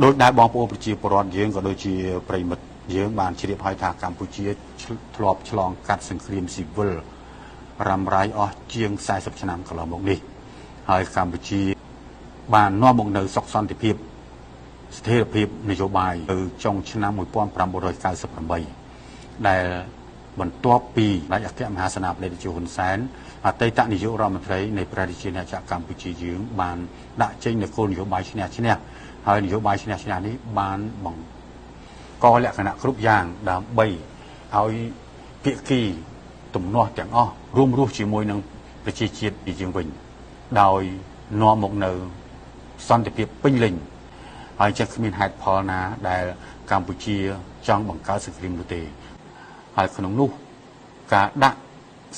ដោយដែលបងប្អូនប្រជាពលរដ្ឋយើងក៏ដូចជាប្រិមិត្តយើងបានជ្រាបហើយថាកម្ពុជាធ្លាប់ឆ្លងកាត់សង្គ្រាមស៊ីវិលរ៉ាំរ៉ៃអស់ជាង40ឆ្នាំកន្លងមកនេះហើយកម្ពុជាបាននាំមកនៅសុខសន្តិភាពស្ថិរភាពនយោបាយទៅចុងឆ្នាំ1998ដែលបន្ទាប់ពីរាជអគ្គមហាសេនាបតីហ៊ុនសែនអតីតនាយករដ្ឋមន្ត្រីនៃព្រះរាជាណាចក្រកម្ពុជាយើងបានដាក់ចេញនូវគោលនយោបាយឈ្នះឈ្នះហើយនយោបាយឈ្នះឈ្នះនេះបានបង្កលក្ខណៈគ្រប់យ៉ាងដើម្បីឲ្យភាគីទំនាស់ទាំងអស់រួមរស់ជាមួយនឹងប្រជាជាតិយើងវិញដោយនាំមកនៅសន្តិភាពពេញលេញហើយចេះគ្មានហេតុផលណាដែលកម្ពុជាចង់បង្កើតសង្គ្រាមនោះទេហើយក្នុងនោះការដាក់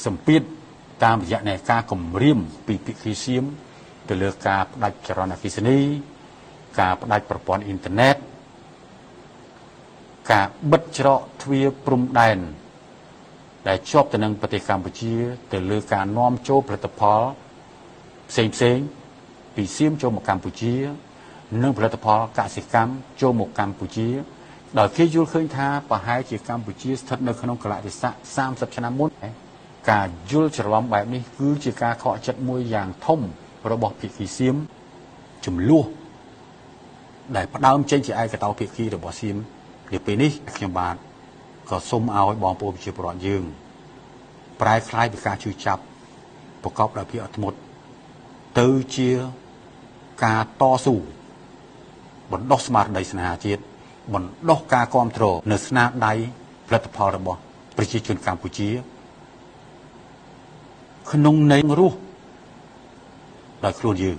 សម្ពាធតាមរយៈនៃការគម្រាមពីភាគីសៀមទៅលើការផ្ដាច់ចរន្តអគ្គិសនីការផ្ដាច់ប្រព័ន្ធអ៊ីនធឺណិតការបិទច្រកទ្វារព្រំដែនដែលជាប់ទៅនឹងប្រទេសកម្ពុជាទៅលើការនាំចូលផលិតផលផ្សេងពីសៀមចូលមកកម្ពុជានិងផលិតផលកសិកម្មចូលមកកម្ពុជាដោយគេយល់ឃើញថាប្រហែលជាកម្ពុជាស្ថិតនៅក្នុងកលៈទេសៈ30ឆ្នាំមុនការយល់ច្រឡំបែបនេះគឺជាការខកចិត្តមួយយ៉ាងធំរបស់ភាគីសៀមចំនួនដែលផ្ដើមចេញជាឯកតោភាគីរបស់សៀមនៅពេលនេះខ្ញុំបាទក៏សូមឲ្យបងប្អូនប្រជាពលរដ្ឋយើងប្រែคล้ายពីការជួយចាប់ប្រកបដោយភាពអត់ធ្មត់ទៅជាការតស៊ូបណ្ដោះស្មារតីស្នេហាជាតិបណ្ដោះការគ្រប់គ្រងនៅស្នាដៃផលិតផលរបស់ប្រជាជនកម្ពុជាក្នុងន័យរស់ដោយខ្លួនយើង